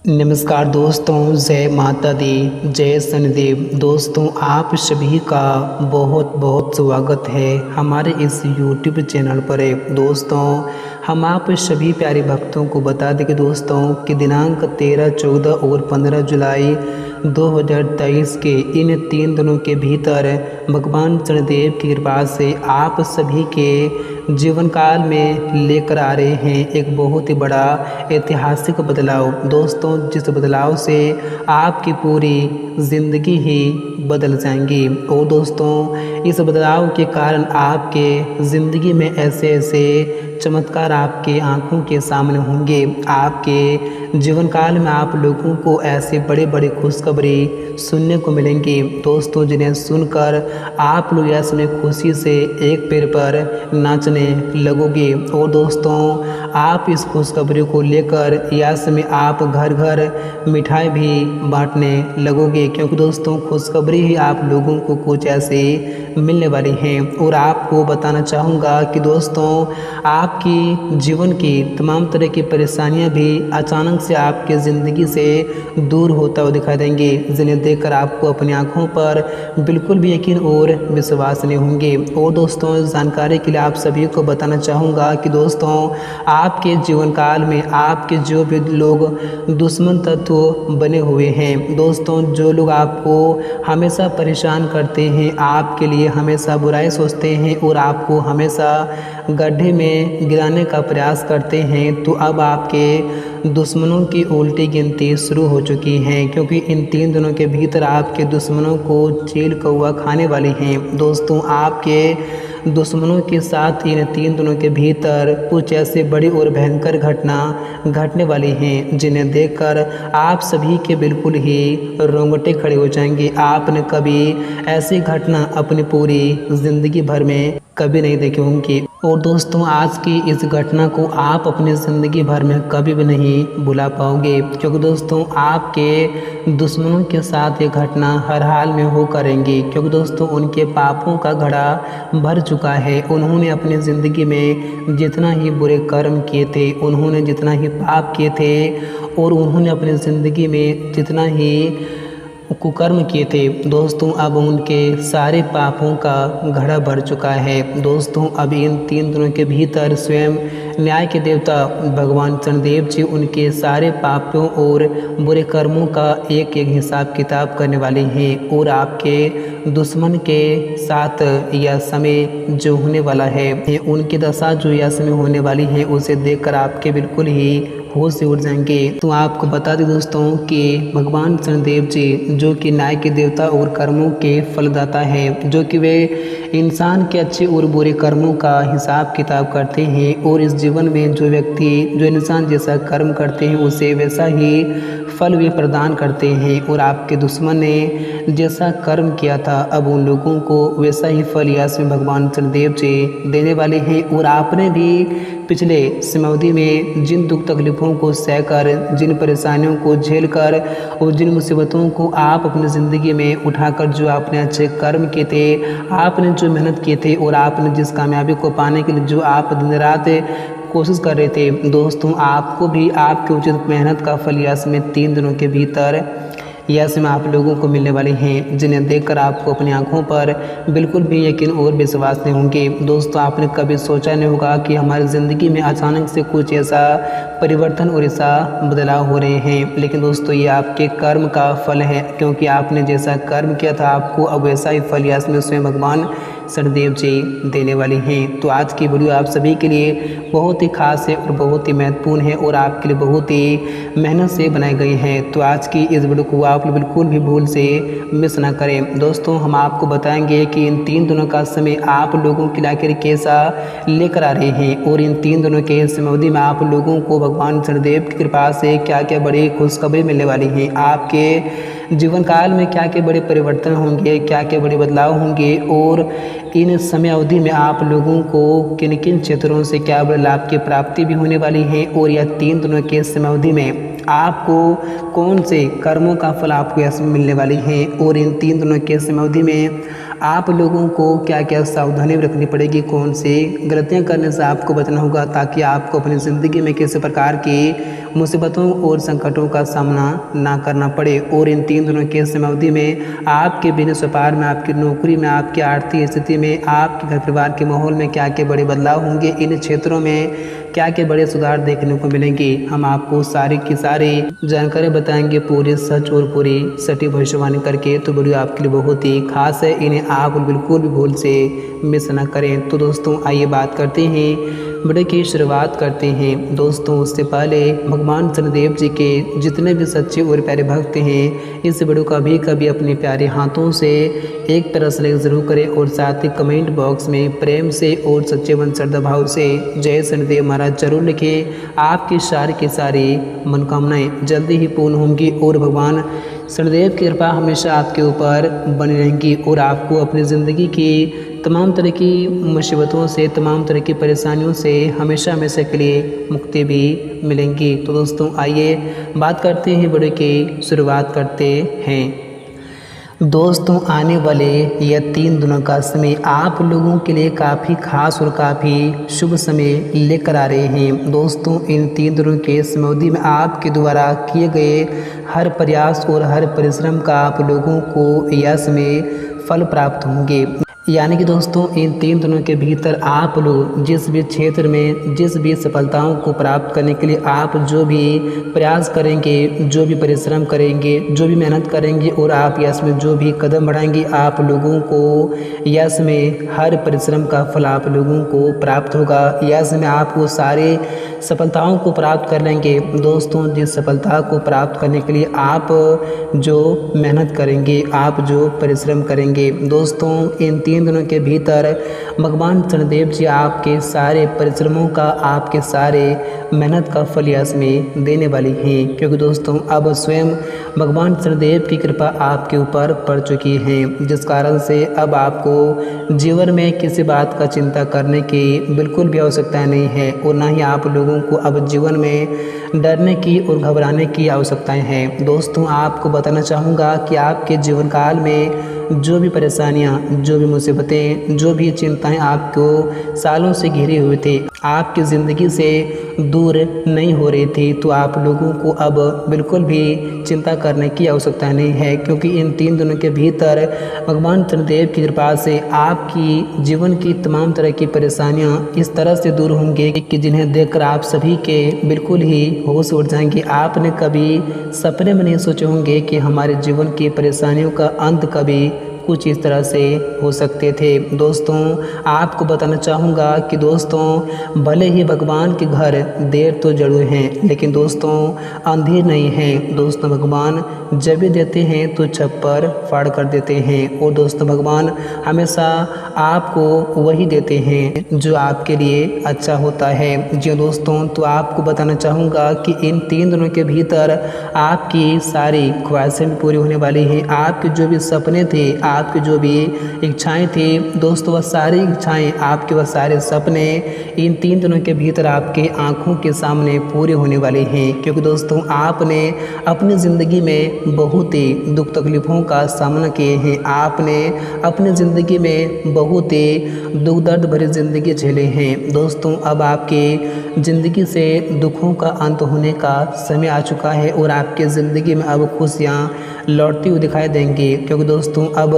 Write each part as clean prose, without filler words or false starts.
नमस्कार दोस्तों, जय माता दी, जय शनिदेव। दोस्तों, आप सभी का बहुत बहुत स्वागत है हमारे इस YouTube चैनल पर। दोस्तों, हम आप सभी प्यारे भक्तों को बता दें कि दोस्तों कि दिनांक 13, 14 और 15 जुलाई 2023 के इन 3 दिनों के भीतर भगवान शनिदेव की कृपा से आप सभी के जीवन काल में लेकर आ रहे हैं एक बहुत ही बड़ा ऐतिहासिक बदलाव। दोस्तों, जिस बदलाव से आपकी पूरी ज़िंदगी ही बदल जाएंगी। और दोस्तों, इस बदलाव के कारण आपके ज़िंदगी में ऐसे ऐसे चमत्कार आपके आंखों के सामने होंगे। आपके जीवन काल में आप लोगों को ऐसे बड़े बड़े खुशखबरी सुनने को मिलेंगी दोस्तों, जिन्हें सुनकर आप लोग यस में खुशी से एक पैर पर नाचने लगोगे। और दोस्तों, आप इस खुशखबरी को लेकर यस में आप घर घर मिठाई भी बांटने लगोगे, क्योंकि दोस्तों खुशखबरी ही आप लोगों को कुछ ऐसे मिलने वाली हैं। और आपको बताना चाहूँगा कि दोस्तों, आपकी जीवन की तमाम तरह की परेशानियां भी अचानक से आपके ज़िंदगी से दूर होता हुआ दिखाई देंगे, जिन्हें देखकर आपको अपनी आंखों पर बिल्कुल भी यकीन और विश्वास नहीं होंगे। और दोस्तों, जानकारी के लिए आप सभी को बताना चाहूँगा कि दोस्तों, आपके जीवन काल में आपके जो भी लोग दुश्मन तत्व बने हुए हैं, दोस्तों जो लोग आपको हमेशा परेशान करते हैं, आपके लिए हमेशा बुराई सोचते हैं और आपको हमेशा गड्ढे में गिराने का प्रयास करते हैं, तो अब आपके दुश्मनों की उल्टी गिनती शुरू हो चुकी है, क्योंकि इन 3 दिनों के भीतर आपके दुश्मनों को चील कौवा खाने वाले हैं। दोस्तों, आपके दुश्मनों के साथ इन 3 दिनों के भीतर कुछ ऐसे बड़ी और भयंकर घटना घटने वाली हैं, जिन्हें देखकर आप सभी के बिल्कुल ही रोंगटे खड़े हो जाएंगे। आपने कभी ऐसी घटना अपनी पूरी ज़िंदगी भर में कभी नहीं देखी होंगी। और दोस्तों, आज की इस घटना को आप अपनी ज़िंदगी भर में कभी भी नहीं भुला पाओगे, क्योंकि दोस्तों आपके दुश्मनों के साथ ये घटना हर हाल में हो करेंगी, क्योंकि दोस्तों उनके पापों का घड़ा भर चुका है। उन्होंने अपनी ज़िंदगी में जितना ही बुरे कर्म किए थे, उन्होंने जितना ही पाप किए थे और उन्होंने अपनी ज़िंदगी में जितना ही कुकर्म किए थे, दोस्तों अब उनके सारे पापों का घड़ा भर चुका है। दोस्तों, अब इन 3 दिनों के भीतर स्वयं न्याय के देवता भगवान शनिदेव जी उनके सारे पापों और बुरे कर्मों का एक एक हिसाब किताब करने वाले हैं। और आपके दुश्मन के साथ यह समय जो होने वाला है, उनकी दशा जो यह समय होने वाली है, उसे देखकर आपके बिल्कुल ही होश से उड़ जाएंगे। तो आपको बता दें दोस्तों कि भगवान शनिदेव जी जो कि न्याय के देवता और कर्मों के फलदाता है, जो कि वे इंसान के अच्छे और बुरे कर्मों का हिसाब किताब करते हैं, और इस जीवन में जो व्यक्ति जो इंसान जैसा कर्म करते हैं उसे वैसा ही फल वे प्रदान करते हैं। और आपके दुश्मन ने जैसा कर्म किया था, अब उन लोगों को वैसा ही फल यश में भगवान शनिदेव जी देने वाले हैं। और आपने भी पिछले समयावधि में जिन दुख तकलीफ़ों को सहकर, जिन परेशानियों को झेलकर और जिन मुसीबतों को आप अपनी ज़िंदगी में उठाकर जो आपने अच्छे कर्म किए थे, आपने जो मेहनत किए थे और आपने जिस कामयाबी को पाने के लिए जो आप दिन रात कोशिश कर रहे थे, दोस्तों आपको भी आपके उचित मेहनत का फल यश में 3 दिनों के भीतर यश में आप लोगों को मिलने वाले हैं, जिन्हें देखकर आपको अपनी आंखों पर बिल्कुल भी यकीन और विश्वास नहीं होंगे। दोस्तों, आपने कभी सोचा नहीं होगा कि हमारी ज़िंदगी में अचानक से कुछ ऐसा परिवर्तन और ऐसा बदलाव हो रहे हैं, लेकिन दोस्तों ये आपके कर्म का फल है, क्योंकि आपने जैसा कर्म किया था आपको अब वैसा ही फल यश में स्वयं भगवान शनिदेव जी देने वाले हैं। तो आज की वीडियो आप सभी के लिए बहुत ही खास है और बहुत ही महत्वपूर्ण है और आपके लिए बहुत ही मेहनत से बनाई गई है। तो आज की इस वीडियो को आप बिल्कुल भी भूल से मिस ना करें। दोस्तों, हम आपको बताएंगे कि इन 3 दिनों का समय आप लोगों के लिए आखिर कैसा लेकर आ रहे हैं, और इन 3 दिनों के समयावधि में आप लोगों को भगवान शनिदेव की कृपा से क्या क्या बड़ी खुशखबरी मिलने वाली हैं, आपके जीवन काल में क्या क्या बड़े परिवर्तन होंगे, क्या क्या बड़े बदलाव होंगे, और इन समय अवधि में आप लोगों को किन किन क्षेत्रों से क्या बड़े लाभ की प्राप्ति भी होने वाली है, और यह 3 दिनों के समय अवधि में आपको कौन से कर्मों का फल आपको इसमें मिलने वाली है, और इन 3 दिनों के समय अवधि में आप लोगों को क्या क्या सावधानी रखनी पड़ेगी, कौन से गलतियां करने से आपको बचना होगा, ताकि आपको अपनी ज़िंदगी में किसी प्रकार की मुसीबतों और संकटों का सामना ना करना पड़े। और इन 3 दिनों के समयावधि में आपके बिजनेस व्यापार में, आपकी नौकरी में, आपकी आर्थिक स्थिति में, आपके घर परिवार के माहौल में क्या क्या बड़े बदलाव होंगे, इन क्षेत्रों में क्या क्या बड़े सुधार देखने को मिलेंगे, हम आपको सारी की सारी जानकारी बताएंगे, पूरी सच और पूरी सटीक भविष्यवाणी करके। तो वीडियो आपके लिए बहुत ही खास है, इन्हें आप बिल्कुल भी भूल से मिस ना करें। तो दोस्तों आइए बात करते हैं, वीडियो की शुरुआत करते हैं। दोस्तों उससे पहले भगवान शनिदेव जी के जितने भी सच्चे और प्यारे भक्त हैं, इस वीडियो का भी कभी अपने प्यारे हाथों से एक तरह से लाइक जरूर करें और साथ ही कमेंट बॉक्स में प्रेम से और सच्चे मन श्रद्धा भाव से जय शनिदेव महाराज जरूर लिखें। आपकी सारी की सारी मनोकामनाएं जल्दी ही पूर्ण होंगी और भगवान शनिदेव की कृपा हमेशा आपके ऊपर बनी रहेंगी और आपको अपनी ज़िंदगी की तमाम तरह की मुसीबतों से, तमाम तरह की परेशानियों से हमेशा हमेशा के लिए मुक्ति भी मिलेंगी। तो दोस्तों आइए बात करते हैं, वीडियो की शुरुआत करते हैं। दोस्तों आने वाले यह 3 दिनों का समय आप लोगों के लिए काफ़ी खास और काफ़ी शुभ समय लेकर आ रहे हैं। दोस्तों इन 3 दिनों के समयावधि में आपके द्वारा किए गए हर प्रयास और हर परिश्रम का आप लोगों को यश में फल प्राप्त होंगे। यानी कि दोस्तों इन 3 दिनों के भीतर आप लोग जिस भी क्षेत्र में, जिस भी सफलताओं को प्राप्त करने के लिए आप जो भी प्रयास करेंगे, जो भी परिश्रम करेंगे, जो भी मेहनत करेंगे और आप यश में जो भी कदम बढ़ाएंगे, आप लोगों को यश में हर परिश्रम का फल आप लोगों को प्राप्त होगा। यश में आप वो सारे सफलताओं को प्राप्त कर लेंगे। दोस्तों जिस सफलता को प्राप्त करने के लिए आप जो मेहनत करेंगे, आप जो परिश्रम करेंगे, दोस्तों इन 3 दिनों के भीतर भगवान शनिदेव जी आपके सारे परिश्रमों का, आपके सारे मेहनत का फल यश में देने वाली हैं। क्योंकि दोस्तों अब स्वयं भगवान शनिदेव की कृपा आपके ऊपर पड़ चुकी है, जिस कारण से अब आपको जीवन में किसी बात का चिंता करने की बिल्कुल भी आवश्यकता नहीं है और ना ही आप लोगों को अब जीवन में डरने की और घबराने की आवश्यकताएं हैं। दोस्तों आपको बताना चाहूँगा कि आपके जीवन काल में जो भी परेशानियां, जो भी मुसीबतें, जो भी चिंताएं आपको सालों से घिरी हुई थी, आपकी ज़िंदगी से दूर नहीं हो रही थी, तो आप लोगों को अब बिल्कुल भी चिंता करने की आवश्यकता नहीं है। क्योंकि इन 3 दिनों के भीतर भगवान शनिदेव की कृपा से आपकी जीवन की तमाम तरह की परेशानियां इस तरह से दूर होंगी कि जिन्हें देखकर आप सभी के बिल्कुल ही होश उड़ जाएंगे। आपने कभी सपने में नहीं सोचे होंगे कि हमारे जीवन की परेशानियों का अंत कभी कुछ इस तरह से हो सकते थे। दोस्तों आपको बताना चाहूँगा कि दोस्तों भले ही भगवान के घर देर तो जरूर हैं, लेकिन दोस्तों अंधेर नहीं है। दोस्तों भगवान जब भी देते हैं तो छप्पर फाड़ कर देते हैं और दोस्तों भगवान हमेशा आपको वही देते हैं जो आपके लिए अच्छा होता है। जी दोस्तों तो आपको बताना चाहूँगा कि इन 3 दिनों के भीतर आपकी सारी ख्वाहिशें भी पूरी होने वाली हैं। आपके जो भी सपने थे, आपकी जो भी इच्छाएं थी, दोस्तों वह सारी इच्छाएं, आपके वह सारे सपने इन 3 दिनों के भीतर आपके आंखों के सामने पूरे होने वाले हैं। क्योंकि दोस्तों आपने अपनी ज़िंदगी में बहुत ही दुख तकलीफ़ों का सामना किए हैं। आपने अपनी ज़िंदगी में बहुत ही दुख दर्द भरी ज़िंदगी झेले हैं। दोस्तों अब आपकी ज़िंदगी से दुखों का अंत होने का समय आ चुका है और आपकी ज़िंदगी में अब खुशियाँ लौटती हुई दिखाई देंगी। क्योंकि दोस्तों अब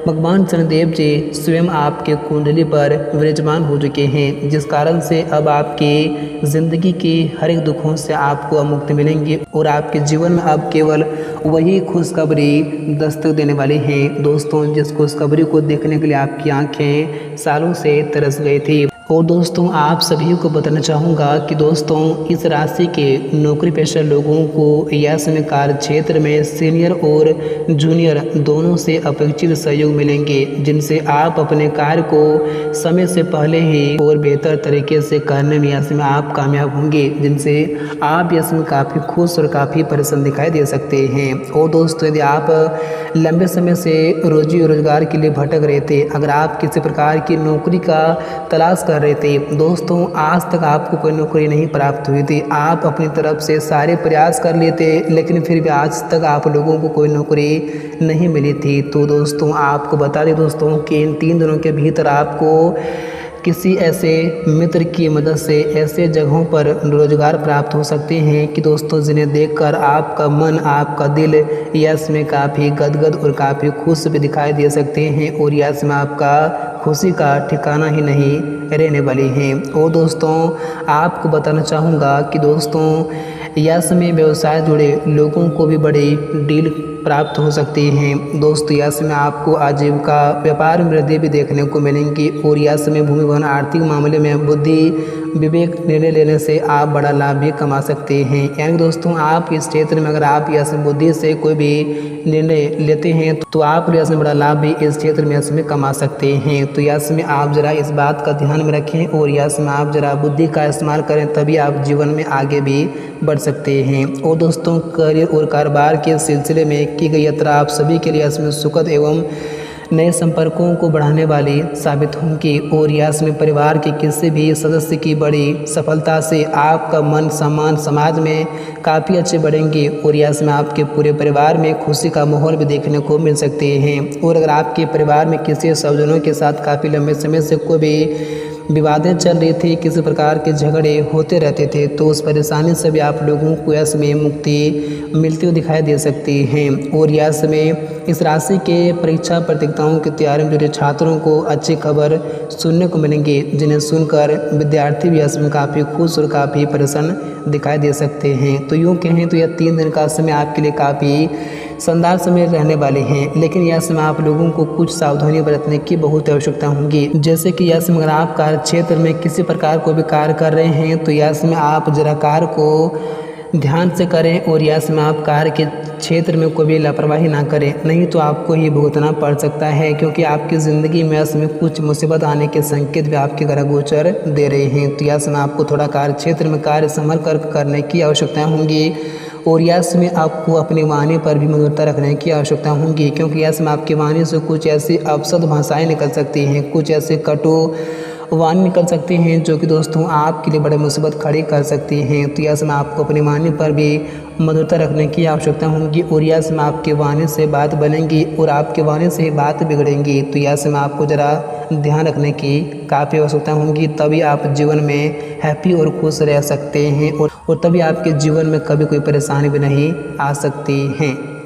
भगवान शनिदेव जी स्वयं आपके कुंडली पर विराजमान हो चुके हैं, जिस कारण से अब आपकी ज़िंदगी की हर एक दुखों से आपको मुक्ति मिलेंगी और आपके जीवन में अब केवल वही खुशखबरी दस्तक देने वाली हैं। दोस्तों जिस खुशखबरी को देखने के लिए आपकी आंखें सालों से तरस गई थी। और दोस्तों आप सभी को बताना चाहूँगा कि दोस्तों इस राशि के नौकरी पेशा लोगों को यह समय कार्य क्षेत्र में सीनियर और जूनियर दोनों से अपेक्षित सहयोग मिलेंगे, जिनसे आप अपने कार्य को समय से पहले ही और बेहतर तरीके से करने में यह समय आप कामयाब होंगे, जिनसे आप यह समय काफ़ी खुश और काफ़ी प्रसन्न दिखाई दे सकते हैं। और दोस्तों यदि आप लंबे समय से रोजी रोजगार के लिए भटक रहे थे, अगर आप किसी प्रकार की नौकरी का तलाश कर रहे थे, दोस्तों आज तक आपको कोई नौकरी नहीं प्राप्त हुई थी, आप अपनी तरफ से सारे प्रयास कर लिए थे, लेकिन फिर भी आज तक आप लोगों को कोई नौकरी नहीं मिली थी, तो दोस्तों आपको बता दें दोस्तों कि इन 3 दिनों के भीतर आपको किसी ऐसे मित्र की मदद से ऐसे जगहों पर रोजगार प्राप्त हो सकते हैं कि दोस्तों जिन्हें देखकर आपका मन, आपका दिल यश में काफ़ी गदगद और काफ़ी खुश भी दिखाई दे सकते हैं और यश में आपका खुशी का ठिकाना ही नहीं रहने वाली हैं। और दोस्तों आपको बताना चाहूँगा कि दोस्तों यश में व्यवसाय जुड़े लोगों को भी बड़ी डील प्राप्त हो सकती हैं। दोस्तों यश में आपको आजीविका व्यापार में वृद्धि भी देखने को मिलेंगी और यश में भूमि भवन आर्थिक मामले में बुद्धि विवेक निर्णय लेने से आप बड़ा लाभ भी कमा सकते हैं। यानी दोस्तों आप इस क्षेत्र में अगर आप यश बुद्धि से कोई भी निर्णय लेते हैं तो आप यश में बड़ा लाभ भी इस क्षेत्र में यश में कमा सकते हैं। तो यश में आप जरा इस बात का ध्यान में रखें और यश में आप जरा बुद्धि का इस्तेमाल करें, तभी आप जीवन में आगे भी बढ़ सकते हैं। और दोस्तों करियर और कारोबार के सिलसिले में की गई यात्रा आप सभी के लिए यश में सुखद एवं नए संपर्कों को बढ़ाने वाली साबित होंगी और यश में परिवार के किसी भी सदस्य की बड़ी सफलता से आपका मन सम्मान समाज में काफ़ी अच्छे बढ़ेंगे और यश में आपके पूरे परिवार में खुशी का माहौल भी देखने को मिल सकते हैं। और अगर आपके परिवार में किसी स्वजनों के साथ काफ़ी लंबे समय से कोई भी विवादें चल रही थी, किसी प्रकार के झगड़े होते रहते थे, तो उस परेशानी से भी आप लोगों को यश में मुक्ति मिलती हुई दिखाई दे सकती है। और यश में इस राशि के परीक्षा प्रतियोगिताओं की तैयारी में जुड़े छात्रों को अच्छी खबर सुनने को मिलेंगी, जिन्हें सुनकर विद्यार्थी भी यश में काफ़ी खुश और काफ़ी प्रसन्न दिखाई दे सकते हैं। तो यूँ कहें तो यह 3 दिन का समय आपके लिए काफ़ी शानदार समय रहने वाले हैं, लेकिन यह समय आप लोगों को कुछ सावधानी बरतने की बहुत आवश्यकता होगी। जैसे कि यह समय अगर आप कार्य क्षेत्र में किसी प्रकार को भी कार्य कर रहे हैं तो यह समय आप जरा कार्य को ध्यान से करें और यह समय आप कार्य के क्षेत्र में कोई भी लापरवाही ना करें, नहीं तो आपको ही भुगतना पड़ सकता है, क्योंकि आपकी ज़िंदगी में इस समय कुछ मुसीबत आने के संकेत भी आपके ग्रह गोचर दे रहे हैं। तो यह समय आपको थोड़ा कार्य क्षेत्र में कार्य संभल कर करने की आवश्यकता होंगी और यश में आपको अपनी वाणी पर भी मधुरता रखने की आवश्यकता होगी, क्योंकि यश में आपकी वाणी से कुछ ऐसी अपशब्द भाषाएं निकल सकती हैं, कुछ ऐसे कटु वाणी निकल सकती हैं जो कि दोस्तों आपके लिए बड़े मुसीबत खड़ी कर सकती हैं। तो यश में आपको अपनी वाणी पर भी मधुरता रखने की आवश्यकता होगी और यश में आपकी वाणी से बात बनेंगी और आपके वाणी से ही बात बिगड़ेंगी। तो यश में आपको ज़रा ध्यान रखने की काफ़ी आवश्यकता होगी, तभी आप जीवन में हैप्पी और खुश रह सकते हैं और तभी आपके जीवन में कभी कोई परेशानी भी नहीं आ सकती हैं।